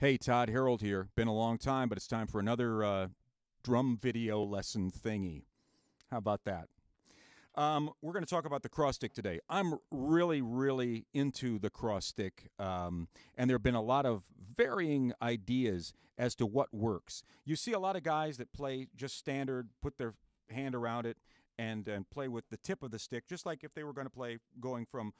Hey, Todd, Harold here. Been a long time, but it's time for another drum video lesson thingy. How about that? We're going to talk about the cross stick today. I'm really into the cross stick, and there have been a lot of varying ideas as to what works. You see a lot of guys that play just standard, put their hand around it, and play with the tip of the stick, just like if they were going to play going from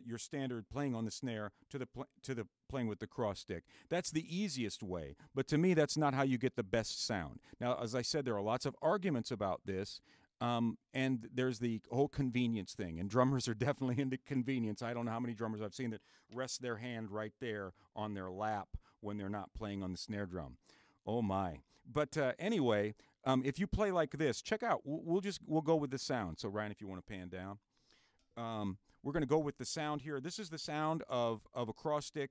your standard playing on the snare to the playing with the cross stick. That's the easiest way, but to me, that's not how you get the best sound. Now, as I said, there are lots of arguments about this. And there's the whole convenience thing, and drummers are definitely into convenience. I don't know how many drummers I've seen that rest their hand right there on their lap when they're not playing on the snare drum. Oh my! But anyway, if you play like this, check out. We'll go with the sound. So Ryan, if you want to pan down, we're going to go with the sound here. This is the sound of a cross stick.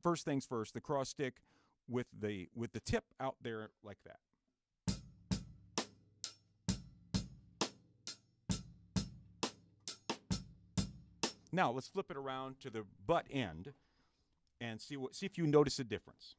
First things first, the cross stick with the tip out there like that. Now let's flip it around to the butt end and see if you notice a difference.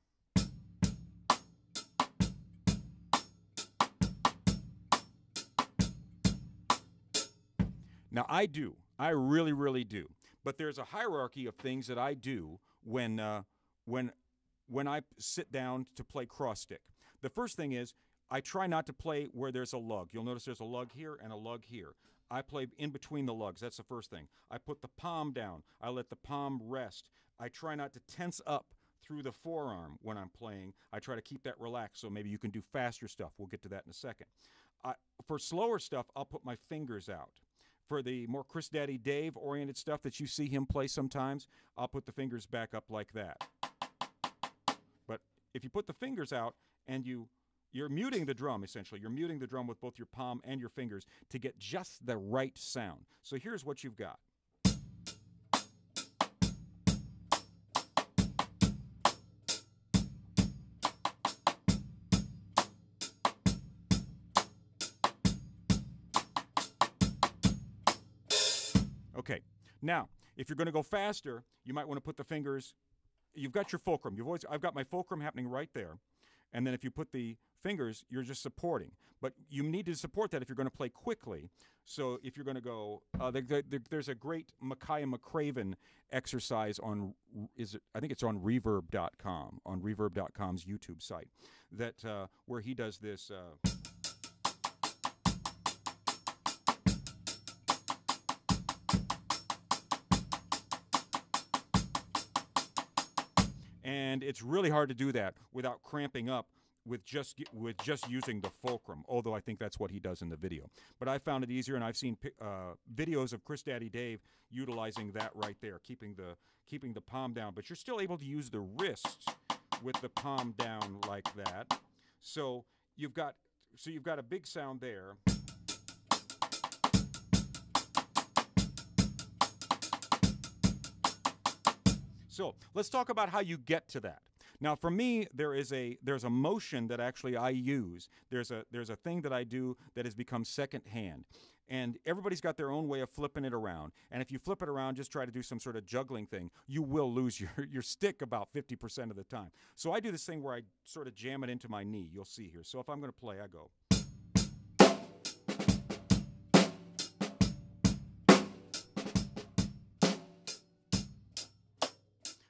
Now I do. I really do. But there's a hierarchy of things that I do when I sit down to play cross stick. The first thing is I try not to play where there's a lug. You'll notice there's a lug here and a lug here. I play in between the lugs. That's the first thing. I put the palm down. I let the palm rest. I try not to tense up through the forearm when I'm playing. I try to keep that relaxed, so maybe you can do faster stuff. We'll get to that in a second. For slower stuff, I'll put my fingers out. For the more Chris Daddy Dave oriented stuff that you see him play sometimes, I'll put the fingers back up like that. But if you put the fingers out and you're muting the drum, essentially. You're muting the drum with both your palm and your fingers to get just the right sound. So here's what you've got. Okay, now, if you're going to go faster, you might want to put the fingers, you've got your fulcrum. I've got my fulcrum happening right there. And then if you put the fingers, you're just supporting. But you need to support that if you're going to play quickly. So if you're going to go, there's a great Micaiah McCraven exercise on, I think it's on Reverb.com, on Reverb.com's YouTube site, that where he does this. And it's really hard to do that without cramping up with just using the fulcrum, although I think that's what he does in the video. But I found it easier, and I've seen videos of Chris Daddy Dave utilizing that right there, keeping the palm down. But you're still able to use the wrists with the palm down like that. So you've got a big sound there. So let's talk about how you get to that. Now, for me, there's a motion that actually I use. There's a thing that I do that has become second hand, and everybody's got their own way of flipping it around. And if you flip it around, just try to do some sort of juggling thing, you will lose your stick about 50% of the time. So I do this thing where I sort of jam it into my knee. You'll see here. So if I'm going to play, I go.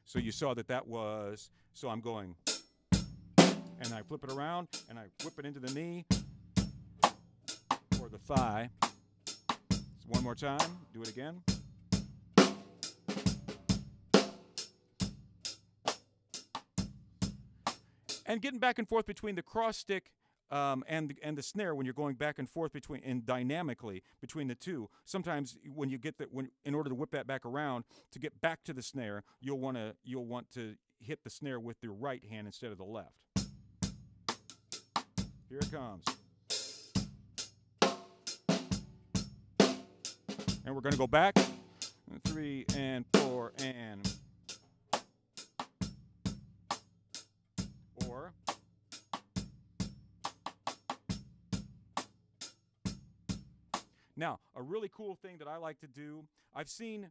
So you saw that was, so I'm going, and I flip it around, and I whip it into the knee, or the thigh. So one more time, do it again. And getting back and forth between the cross stick and the snare, when you're going back and forth dynamically between the two, sometimes when you get in order to whip that back around to get back to the snare, you'll want to hit the snare with your right hand instead of the left. Here it comes. And we're going to go back 3 and 4 and or. Now, a really cool thing that I like to do, I've seen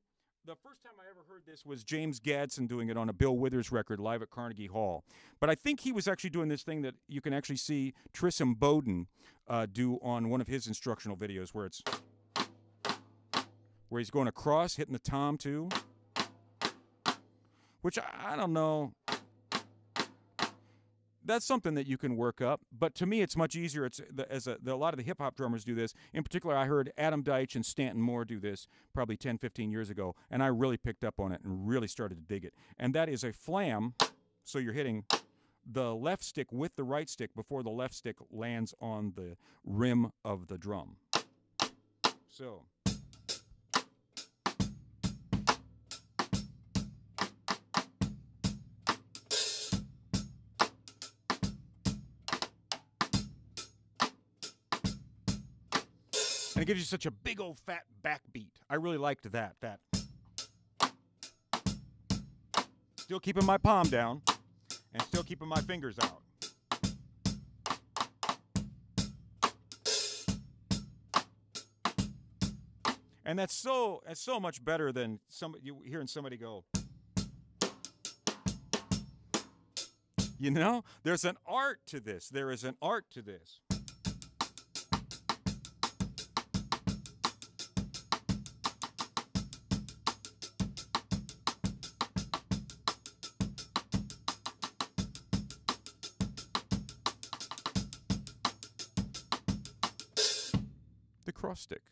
the first time I ever heard this was James Gadsden doing it on a Bill Withers record live at Carnegie Hall. But I think he was actually doing this thing that you can actually see Trissom Bowden do on one of his instructional videos where he's going across, hitting the tom too. Which I don't know. That's something that you can work up, but to me, it's much easier. A lot of the hip hop drummers do this. In particular, I heard Adam Deitch and Stanton Moore do this probably 10, 15 years ago, and I really picked up on it and really started to dig it. And that is a flam, so you're hitting the left stick with the right stick before the left stick lands on the rim of the drum. So. And it gives you such a big old fat backbeat. I really liked that. Still keeping my palm down and still keeping my fingers out. And that's so much better than you hearing somebody go. You know, there's an art to this. There is an art to this. The cross stick.